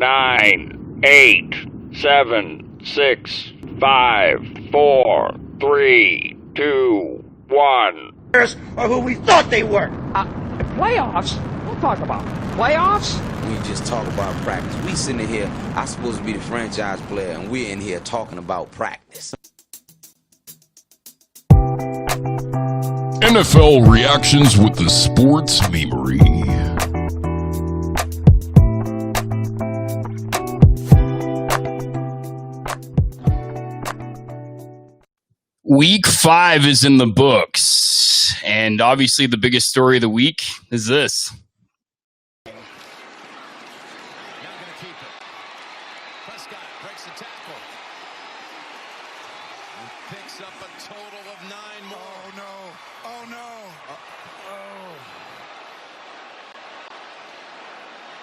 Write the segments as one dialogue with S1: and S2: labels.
S1: 9, 8, 7, 6, 5, 4, 3, 2, 1.
S2: Are who we thought they were.
S3: Playoffs? We'll talk about playoffs.
S4: We just talk about practice. We sitting here, I'm supposed to be the franchise player, and we're in here talking about practice.
S5: NFL reactions with the Sports Memery. Week 5 is in the books, and obviously the biggest story of the week is this.
S6: Now going to keep it. Prescott breaks the tackle. And picks up a total of 9 more.
S7: Oh, no. Oh, no.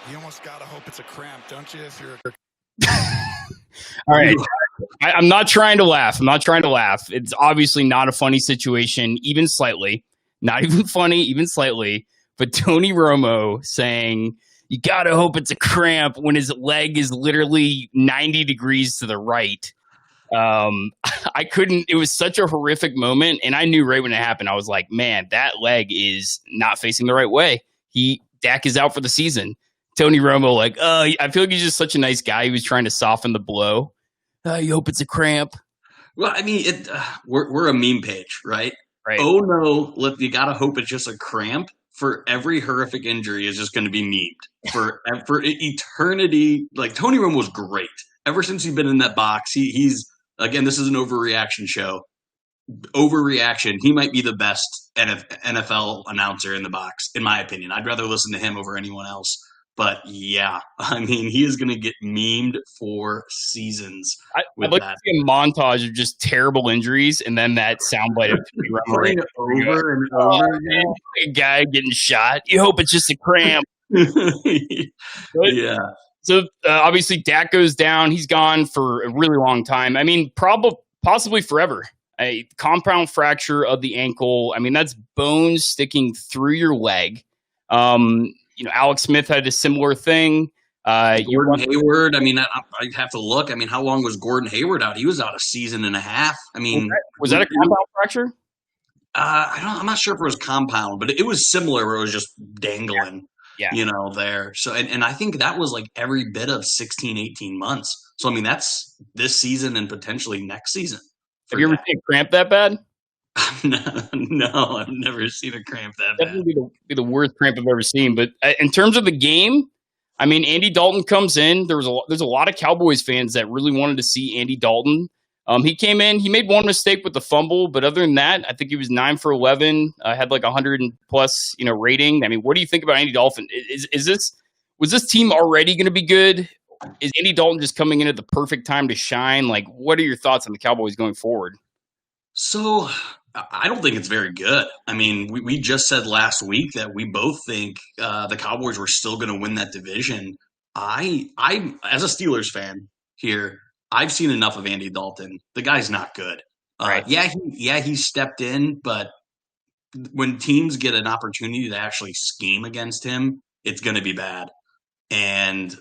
S7: You almost got to hope it's a cramp, don't you, if you're
S5: All right. I'm not trying to laugh. It's obviously not a funny situation, even slightly. Not even funny, even slightly. But Tony Romo saying, you got to hope it's a cramp when his leg is literally 90 degrees to the right. I couldn't. It was such a horrific moment. And I knew right when it happened, I was like, man, that leg is not facing the right way. Dak is out for the season. Tony Romo, like, I feel like he's just such a nice guy. He was trying to soften the blow. You hope it's a cramp.
S8: Well, I mean, we're a meme page, right?
S5: Right.
S8: Oh no, you gotta hope it's just a cramp. For every horrific injury is just going to be memed for eternity. Like Tony Romo was great ever since he's been in that box. He's again, this is an overreaction show. Overreaction. He might be the best NFL announcer in the box, in my opinion. I'd rather listen to him over anyone else. But yeah, I mean, he is going to get memed for seasons.
S5: I'd like to see a montage of just terrible injuries, and then that soundbite of
S8: over and over again.
S5: A guy getting shot. You hope it's just a cramp.
S8: Yeah.
S5: So obviously, Dak goes down. He's gone for a really long time. I mean, possibly forever. A compound fracture of the ankle. I mean, that's bones sticking through your leg. Alex Smith had a similar thing.
S8: Gordon Hayward. I mean, I have to look. I mean, how long was Gordon Hayward out? He was out a season and a half. I mean,
S5: was that a compound fracture?
S8: I'm not sure if it was compound, but it was similar where it was just dangling, there. So, and I think that was like every bit of 16, 18 months. So, I mean, that's this season and potentially next season.
S5: Have you ever seen a cramp that bad?
S8: No, I've never seen a cramp that bad.
S5: That would be the worst cramp I've ever seen. But in terms of the game, I mean, Andy Dalton comes in. There's a lot of Cowboys fans that really wanted to see Andy Dalton. He came in. He made one mistake with the fumble, but other than that, I think he was 9 for 11. Had like 100 plus rating. I mean, what do you think about Andy Dalton? Was this team already going to be good? Is Andy Dalton just coming in at the perfect time to shine? Like, what are your thoughts on the Cowboys going forward?
S8: So I don't think it's very good. I mean, we just said last week that we both think the Cowboys were still going to win that division. I, as a Steelers fan here, I've seen enough of Andy Dalton. The guy's not good.
S5: Right.
S8: He stepped in, but when teams get an opportunity to actually scheme against him, it's going to be bad. And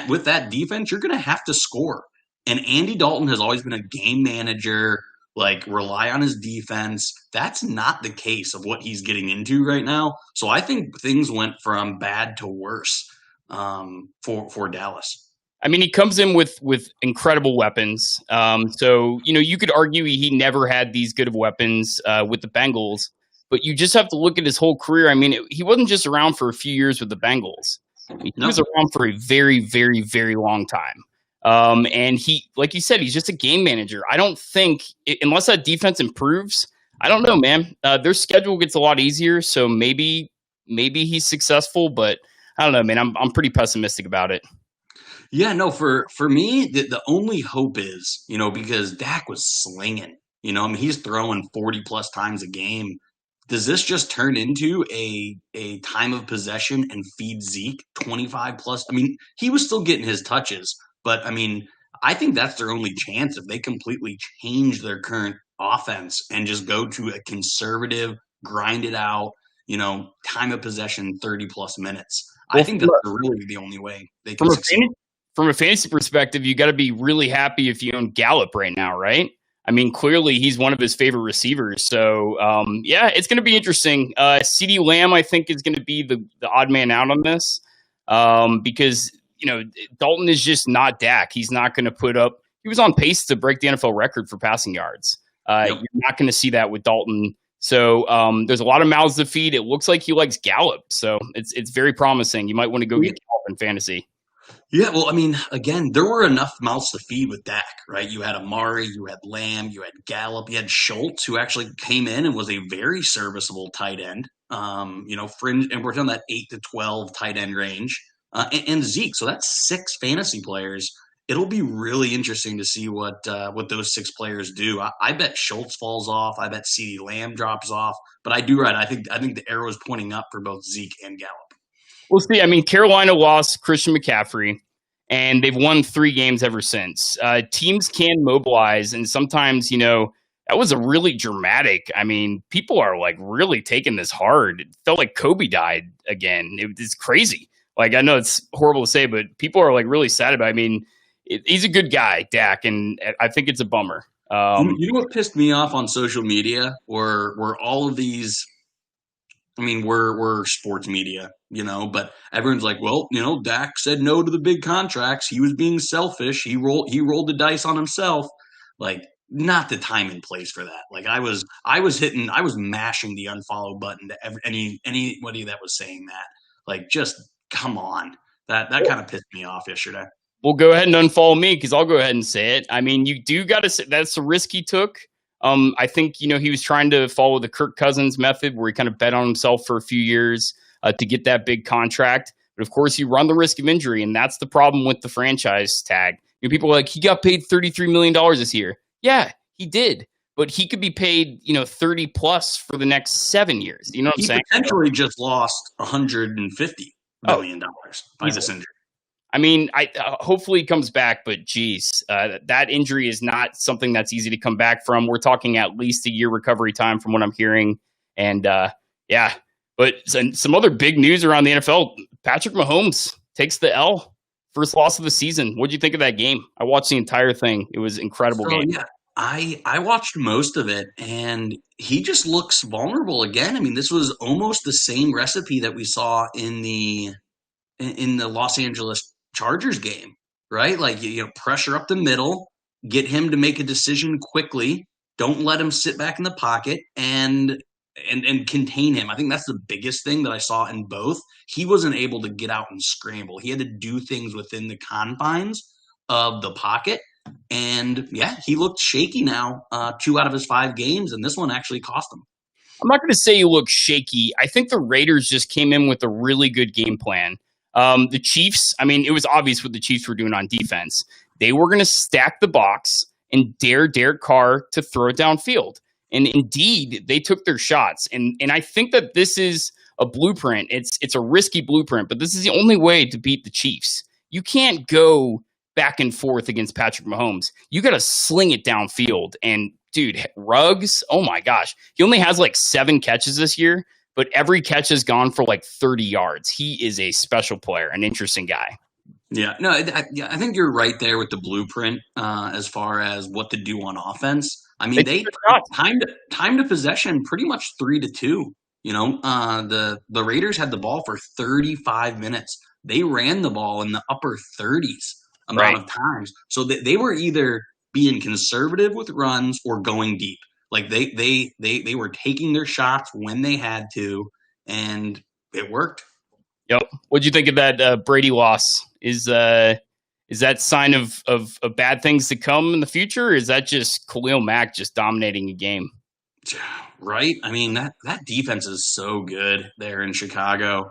S8: with that defense, you're going to have to score. And Andy Dalton has always been a game manager, like rely on his defense. That's not the case of what he's getting into right now. So I think things went from bad to worse for Dallas.
S5: I mean, he comes in with incredible weapons. So, you could argue he never had these good of weapons with the Bengals, but you just have to look at his whole career. I mean, he wasn't just around for a few years with the Bengals. He was around for a very, very, very long time. And he, like you said, he's just a game manager. I don't think, unless that defense improves, I don't know, man. Their schedule gets a lot easier, so maybe he's successful, but I don't know, man. I'm pretty pessimistic about it.
S8: Yeah, no, for me, the only hope is, because Dak was slinging, I mean, he's throwing 40 plus times a game. Does this just turn into a time of possession and feed Zeke 25 plus? I mean, he was still getting his touches, but I mean, I think that's their only chance if they completely change their current offense and just go to a conservative, grind it out, time of possession, 30 plus minutes. I think that's really the only way they can succeed.
S5: From a fantasy perspective, you got to be really happy if you own Gallup right now, right? I mean, clearly he's one of his favorite receivers. So, yeah, it's going to be interesting. CeeDee Lamb, I think, is going to be the odd man out on this because, Dalton is just not Dak. He's not going to put up – he was on pace to break the NFL record for passing yards. You're not going to see that with Dalton. So there's a lot of mouths to feed. It looks like he likes Gallup. So it's very promising. You might want to go get Gallup in fantasy.
S8: Yeah, well, I mean, again, there were enough mouths to feed with Dak, right? You had Amari, you had Lamb, you had Gallup, you had Schultz, who actually came in and was a very serviceable tight end. Fringe, and we're talking that 8 to 12 tight end range, and Zeke. So that's 6 fantasy players. It'll be really interesting to see what those 6 players do. I bet Schultz falls off. I bet CeeDee Lamb drops off. But I do right. I think the arrow is pointing up for both Zeke and Gallup.
S5: We'll see. I mean, Carolina lost Christian McCaffrey, and they've won 3 games ever since. Teams can mobilize, and sometimes, that was a really dramatic. I mean, people are like really taking this hard. It felt like Kobe died again. It's crazy. Like, I know it's horrible to say, but people are like really sad about it. I mean, he's a good guy, Dak, and I think it's a bummer.
S8: You know what pissed me off on social media were all of these. I mean, we're sports media, but everyone's like, well, Dak said no to the big contracts. He was being selfish. He rolled the dice on himself. Like, not the time and place for that. Like, I was mashing the unfollow button to anybody that was saying that. Like, just come on. That kind of pissed me off yesterday.
S5: Well, go ahead and unfollow me because I'll go ahead and say it. I mean, you do got to say that's the risk he took. I think, he was trying to follow the Kirk Cousins method where he kind of bet on himself for a few years to get that big contract. But of course, you run the risk of injury, and that's the problem with the franchise tag. People are like, he got paid $33 million this year. Yeah, he did. But he could be paid, 30 plus for the next 7 years. You know what I'm saying?
S8: He potentially just lost $150 million by this injury.
S5: I mean, hopefully he comes back, but geez, that injury is not something that's easy to come back from. We're talking at least a year recovery time from what I'm hearing. And yeah, but some other big news around the NFL. Patrick Mahomes takes the L. First loss of the season. What did you think of that game? I watched the entire thing. It was an incredible game. Yeah,
S8: I watched most of it, and he just looks vulnerable again. I mean, this was almost the same recipe that we saw in the Los Angeles Chargers game, right? Like, pressure up the middle, get him to make a decision quickly. Don't let him sit back in the pocket and contain him. I think that's the biggest thing that I saw in both. He wasn't able to get out and scramble. He had to do things within the confines of the pocket. And yeah, he looked shaky now, 2 out of his 5 games, and this one actually cost him.
S5: I'm not going to say he looked shaky. I think the Raiders just came in with a really good game plan. The Chiefs, I mean, it was obvious what the Chiefs were doing on defense. They were going to stack the box and dare Derek Carr to throw it downfield. And indeed, they took their shots. And I think that this is a blueprint. It's a risky blueprint, but this is the only way to beat the Chiefs. You can't go back and forth against Patrick Mahomes. You got to sling it downfield. And dude, Ruggs, oh my gosh. He only has like 7 catches this year, but every catch has gone for like 30 yards. He is a special player, an interesting guy.
S8: Yeah, no, I think you're right there with the blueprint as far as what to do on offense. I mean, they time to possession pretty much 3-2. The Raiders had the ball for 35 minutes. They ran the ball in the upper 30s amount of times. So they were either being conservative with runs or going deep. Like they were taking their shots when they had to, and it worked.
S5: Yep. What'd you think of that Brady loss? Is that sign of bad things to come in the future? Or is that just Khalil Mack just dominating a game?
S8: Right. I mean, that defense is so good there in Chicago.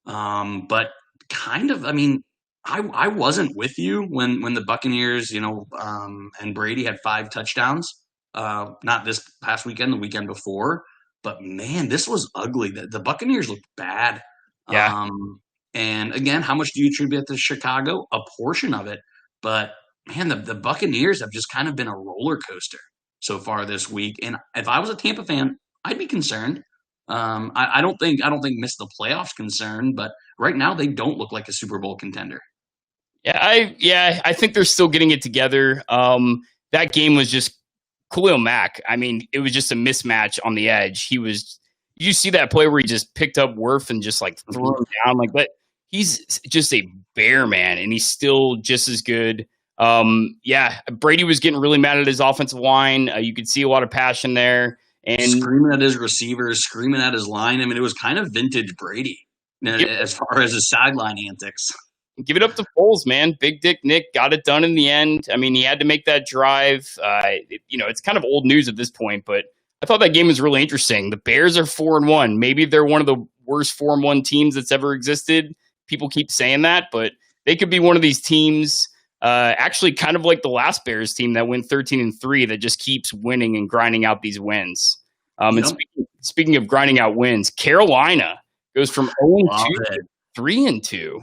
S8: But kind of, I mean, I wasn't with you when the Buccaneers, and Brady had 5 touchdowns. Not this past weekend, the weekend before. But man, this was ugly. The Buccaneers looked bad.
S5: Yeah.
S8: And again, how much do you attribute to Chicago? A portion of it. But man, the Buccaneers have just kind of been a roller coaster so far this week. And if I was a Tampa fan, I'd be concerned. I don't think miss the playoffs concern, but right now they don't look like a Super Bowl contender.
S5: I think they're still getting it together. That game was just Khalil Mack. I mean, it was just a mismatch on the edge. You see that play where he just picked up Wirth and just like threw him down like that. He's just a bear, man, and he's still just as good. Brady was getting really mad at his offensive line. You could see a lot of passion there. And
S8: screaming at his receivers, screaming at his line. I mean, it was kind of vintage Brady as far as his sideline antics.
S5: Give it up to Foles, man. Big Dick Nick got it done in the end. I mean, he had to make that drive. It's kind of old news at this point, but I thought that game was really interesting. The Bears are 4-1. Maybe they're one of the worst 4-1 teams that's ever existed. People keep saying that, but they could be one of these teams, actually kind of like the last Bears team that went 13-3 that just keeps winning and grinding out these wins. And speaking of grinding out wins, Carolina goes from 0-2 to 3-2.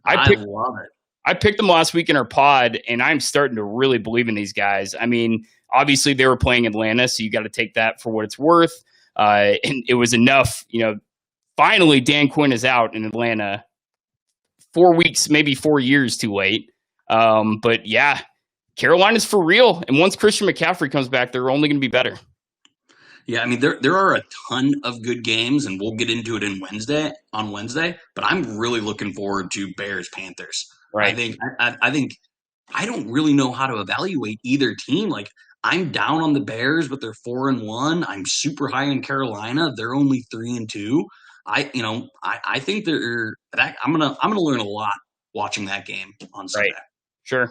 S5: I love it. I picked them last week in our pod, and I'm starting to really believe in these guys. I mean, obviously they were playing Atlanta, so you got to take that for what it's worth. And it was enough. Finally, Dan Quinn is out in Atlanta. 4 weeks, maybe 4 years too late. But yeah, Carolina's for real. And once Christian McCaffrey comes back, they're only going to be better. Yeah, I mean, there are a ton of good games, and we'll get into it on Wednesday. But I'm really looking forward to Bears Panthers. Right. I think I don't really know how to evaluate either team. Like, I'm down on the Bears, but they're 4-1. I'm super high in Carolina. They're only 3-2. I think I'm gonna learn a lot watching that game on Sunday. Right.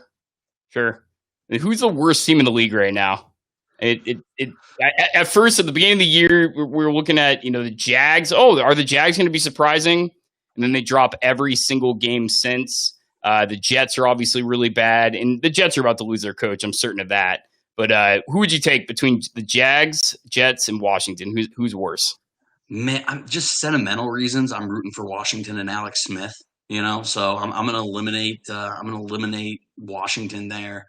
S5: Sure. And who's the worst team in the league right now? At first, at the beginning of the year, we were looking at the Jags. Oh, are the Jags going to be surprising? And then they drop every single game since. The Jets are obviously really bad, and the Jets are about to lose their coach. I'm certain of that. But who would you take between the Jags, Jets, and Washington? Who's worse?
S8: Man, I'm just sentimental reasons. I'm rooting for Washington and Alex Smith. So I'm going to eliminate Washington there.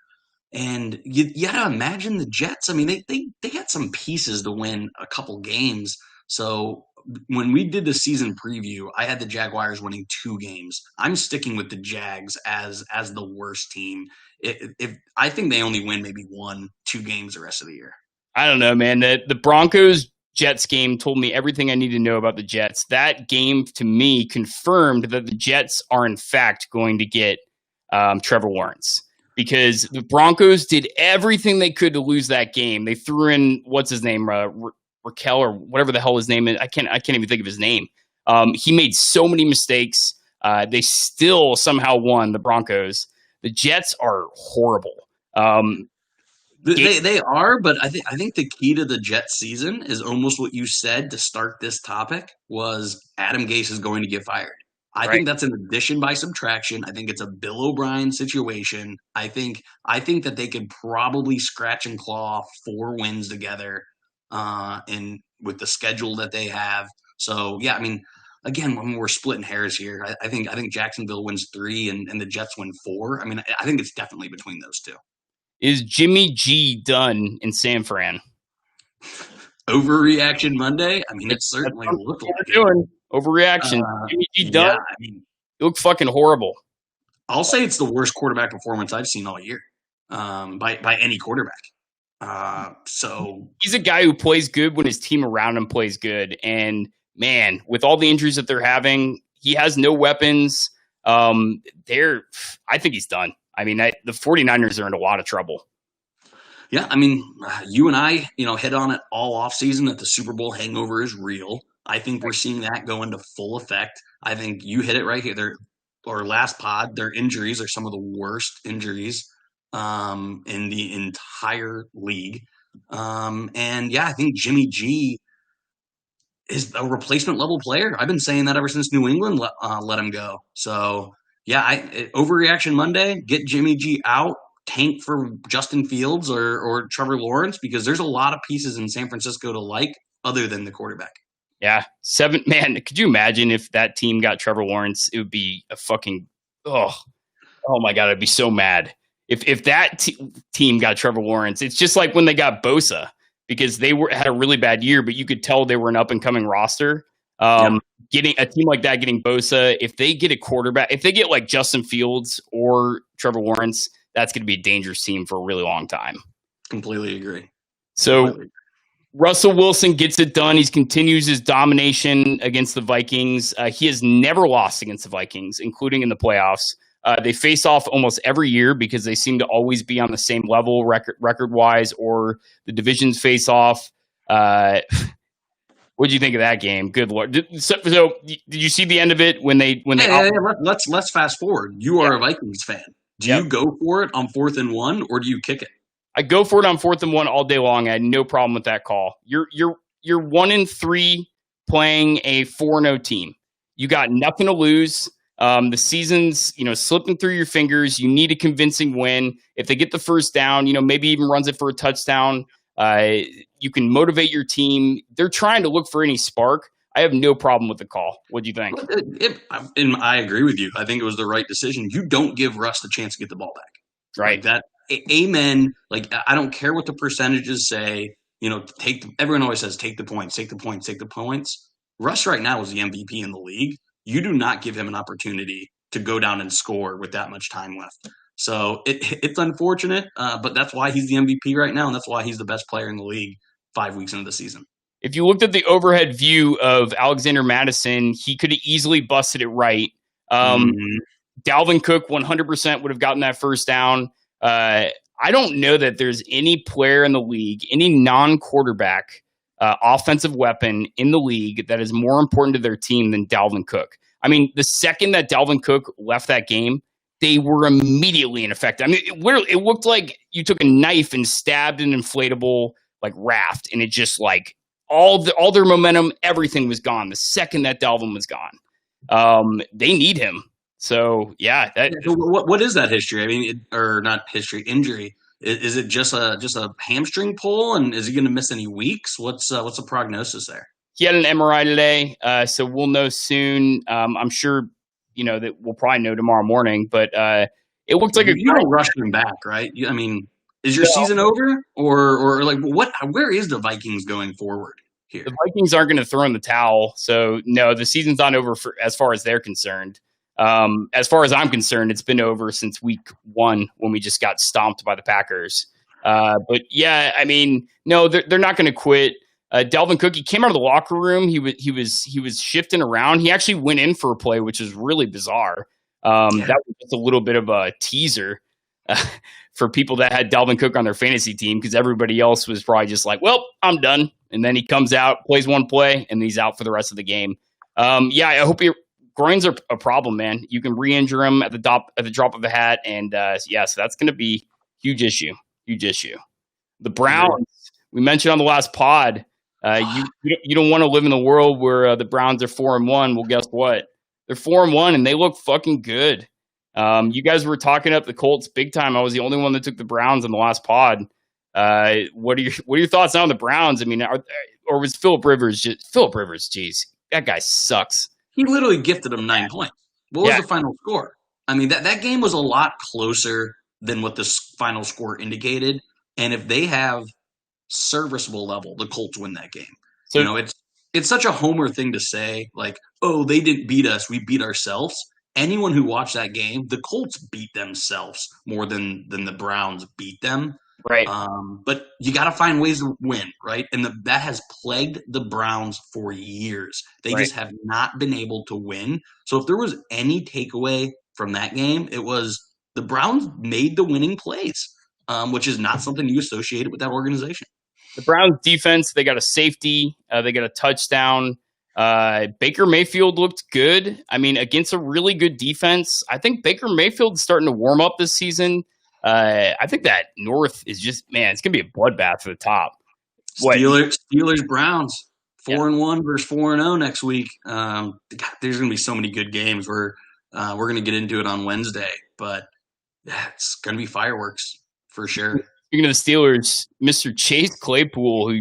S8: And you got to imagine the Jets. I mean, they had some pieces to win a couple games. So when we did the season preview, I had the Jaguars winning 2 games. I'm sticking with the Jags as the worst team. If I think they only win maybe 1-2 games the rest of the year.
S5: I don't know, man. The Broncos Jets game told me everything I need to know about the Jets. That game to me confirmed that the Jets are in fact going to get Trevor Lawrence. Because the Broncos did everything they could to lose that game. They threw in what's his name, Raquel or whatever the hell his name is. I can't even think of his name. He made so many mistakes. They still somehow won. The Broncos. The Jets are horrible.
S8: They are, but I think the key to the Jets season is almost what you said to start this topic was Adam Gase is going to get fired. I think that's an addition by subtraction. I think it's a Bill O'Brien situation. I think that they could probably scratch and claw 4 wins together, and with the schedule that they have. So yeah, I mean, again, when we're splitting hairs here, I think Jacksonville wins 3 and the Jets win 4. I mean, I think it's definitely between those two.
S5: Is Jimmy G done in San Fran?
S8: Overreaction Monday? I mean, it certainly looked like it.
S5: Overreaction. Jimmy G done?
S8: Yeah, I mean,
S5: you look fucking horrible.
S8: I'll say it's the worst quarterback performance I've seen all year, by any quarterback. So
S5: he's a guy who plays good when his team around him plays good. And man, with all the injuries that they're having, he has no weapons. I think he's done. I mean, the 49ers are in a lot of trouble.
S8: Yeah, I mean, you and I, hit on it all offseason that the Super Bowl hangover is real. I think we're seeing that go into full effect. I think you hit it right here. Last pod, their injuries are some of the worst injuries in the entire league. And yeah, I think Jimmy G is a replacement level player. I've been saying that ever since New England let him go. So yeah, Overreaction Monday, get Jimmy G out. Tank for Justin Fields or Trevor Lawrence, because there's a lot of pieces in San Francisco to like other than the quarterback.
S5: Yeah. 7, man, could you imagine if that team got Trevor Lawrence? It would be a fucking, oh my God, I'd be so mad. If that team got Trevor Lawrence, it's just like when they got Bosa. because they had a really bad year, but you could tell they were an up and coming roster. Getting a team like that, getting Bosa, if they get a quarterback, if they get like Justin Fields or Trevor Lawrence, that's going to be a dangerous team for a really long time.
S8: Completely agree.
S5: So Russell Wilson gets it done. He continues his domination against the Vikings. He has never lost against the Vikings, including in the playoffs. They face off almost every year because they seem to always be on the same level record-wise, or the divisions face off. What did you think of that game? Good Lord! Did you see the end of it when they?
S8: Let's fast forward. You are a Vikings fan. Do you go for it on 4th and 1, or do you kick it?
S5: I go for it on 4th and 1 all day long. I had no problem with that call. You're 1-3 playing a 4-0 team. You got nothing to lose. The season's slipping through your fingers. You need a convincing win. If they get the first down, maybe even runs it for a touchdown. You can motivate your team. They're trying to look for any spark. I have no problem with the call. What do you think?
S8: I agree with you. I think it was the right decision. You don't give Russ the chance to get the ball back.
S5: Right.
S8: Like that. Amen. Like, I don't care what the percentages say. Everyone always says, take the points, take the points, take the points. Russ right now is the MVP in the league. You do not give him an opportunity to go down and score with that much time left. So it's unfortunate, but that's why he's the MVP right now, and that's why he's the best player in the league 5 weeks into the season.
S5: If you looked at the overhead view of Alexander Mattison, he could have easily busted it right. Dalvin Cook 100% would have gotten that first down. I don't know that there's any player in the league, any non-quarterback offensive weapon in the league that is more important to their team than Dalvin Cook. I mean, the second that Dalvin Cook left that game, they were immediately ineffective. I mean, it looked like you took a knife and stabbed an inflatable like raft, and it just like all their momentum, everything was gone the second that Dalvin was gone. They need him. So yeah,
S8: what is that history? I mean, or not history, injury. Is it just a hamstring pull, and is he going to miss any weeks? What's the prognosis there?
S5: He had an MRI today, so we'll know soon. I'm sure that we'll probably know tomorrow morning. But it looked like
S8: you don't rush him back, right? I mean, is your season over, or like what? Where is the Vikings going forward here?
S5: The Vikings aren't going to throw in the towel, so no, the season's not over as far as they're concerned. As far as I'm concerned, it's been over since week 1 when we just got stomped by the Packers. But yeah, I mean, no, they're not going to quit. Dalvin Cook, he came out of the locker room. He was shifting around. He actually went in for a play, which is really bizarre. That was just a little bit of a teaser for people that had Dalvin Cook on their fantasy team, because everybody else was probably just like, well, I'm done. And then he comes out, plays one play, and he's out for the rest of the game. I hope groins are a problem, man. You can re-injure him at the drop of a hat, and so that's going to be huge issue. The Browns, we mentioned on the last pod, you don't want to live in a world where the Browns are 4-1. Well, guess what? They're 4-1, and they look fucking good. You guys were talking up the Colts big time. I was the only one that took the Browns in the last pod. What are your thoughts on the Browns? I mean, or was Phillip Rivers? Geez, that guy sucks.
S8: He literally gifted him 9 points. What was the final score? I mean, that game was a lot closer than what the final score indicated. And if they have serviceable level, the Colts win that game. So, it's such a homer thing to say, like, oh, they didn't beat us, we beat ourselves. Anyone who watched that game, the Colts beat themselves more than the Browns beat them.
S5: Right.
S8: But you got to find ways to win, right? And that has plagued the Browns for years. They just have not been able to win. So if there was any takeaway from that game, it was the Browns made the winning plays, which is not something you associated with that organization.
S5: The Browns defense, they got a safety. They got a touchdown. Baker Mayfield looked good. I mean, against a really good defense. I think Baker Mayfield's starting to warm up this season. I think that North is just, man, it's going to be a bloodbath for the top.
S8: Steelers, Browns, 4-1 versus 4-0 next week. God, there's going to be so many good games. We're going to get into it on Wednesday, but it's going to be fireworks for sure.
S5: Speaking of the Steelers, Mr. Chase Claypool,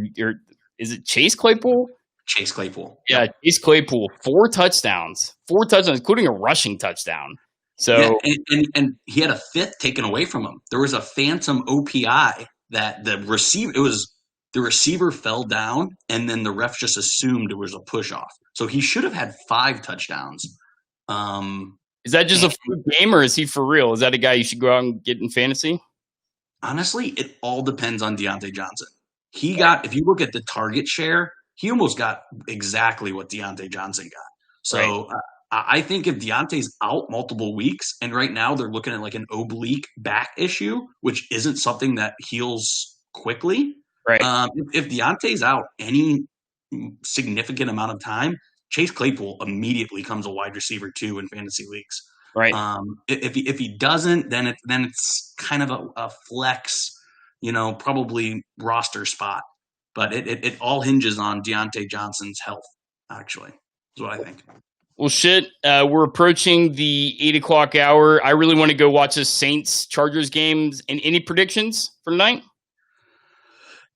S5: is it Chase Claypool?
S8: Chase Claypool.
S5: Yeah, Chase Claypool, 4 touchdowns, including a rushing touchdown. So
S8: and he had a 5th taken away from him. There was a phantom OPI that the receiver, it was the receiver fell down, and then the ref just assumed it was a push off. So he should have had 5 touchdowns.
S5: Is that just a fluke game, or is he for real? Is that a guy you should go out and get in fantasy?
S8: Honestly, it all depends on Deontay Johnson. He got, if you look at the target share, he almost got exactly what Deontay Johnson got. So I think if Deontay's out multiple weeks, and right now they're looking at like an oblique back issue, which isn't something that heals quickly.
S5: Right.
S8: If Deontay's out any significant amount of time, Chase Claypool immediately comes a wide receiver 2 in fantasy leagues.
S5: Right.
S8: If he doesn't, then it's kind of a flex, probably roster spot. But it all hinges on Deontay Johnson's health, actually, is what I think.
S5: Well, shit, we're approaching the 8 o'clock hour. I really want to go watch the Saints-Chargers games. And any predictions for tonight?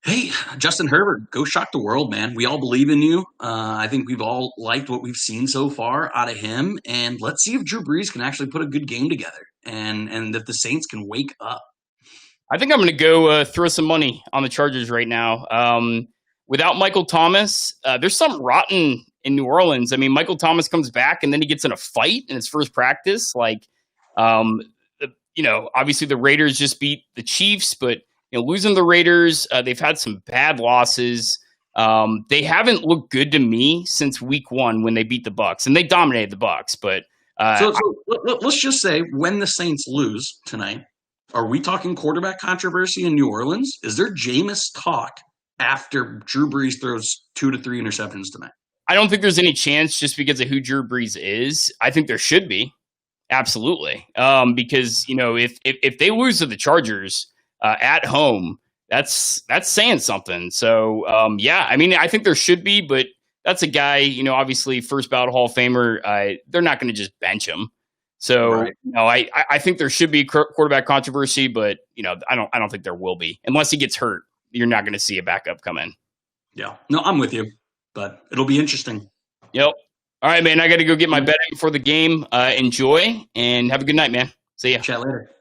S8: Hey, Justin Herbert, go shock the world, man. We all believe in you. I think we've all liked what we've seen so far out of him. And let's see if Drew Brees can actually put a good game together and if the Saints can wake up.
S5: I think I'm going to go throw some money on the Chargers right now. Without Michael Thomas, there's something rotten in New Orleans. I mean, Michael Thomas comes back and then he gets in a fight in his first practice. Obviously the Raiders just beat the Chiefs, but losing the Raiders, they've had some bad losses. They haven't looked good to me since week 1 when they beat the Bucs, and they dominated the Bucs. But
S8: so let's just say when the Saints lose tonight, are we talking quarterback controversy in New Orleans? Is there Jameis talk after Drew Brees throws 2 to 3 interceptions tonight?
S5: I don't think there's any chance just because of who Drew Brees is. I think there should be. Absolutely. Because, if they lose to the Chargers at home, that's saying something. So, I think there should be, but that's a guy, obviously first ballot Hall of Famer. They're not going to just bench him. So,
S8: right.
S5: I think there should be quarterback controversy, but, I don't think there will be. Unless he gets hurt, you're not going to see a backup come in.
S8: Yeah. No, I'm with you, but it'll be interesting.
S5: Yep. All right, man. I got to go get my bet in before the game. Enjoy and have a good night, man. See ya.
S8: Chat later.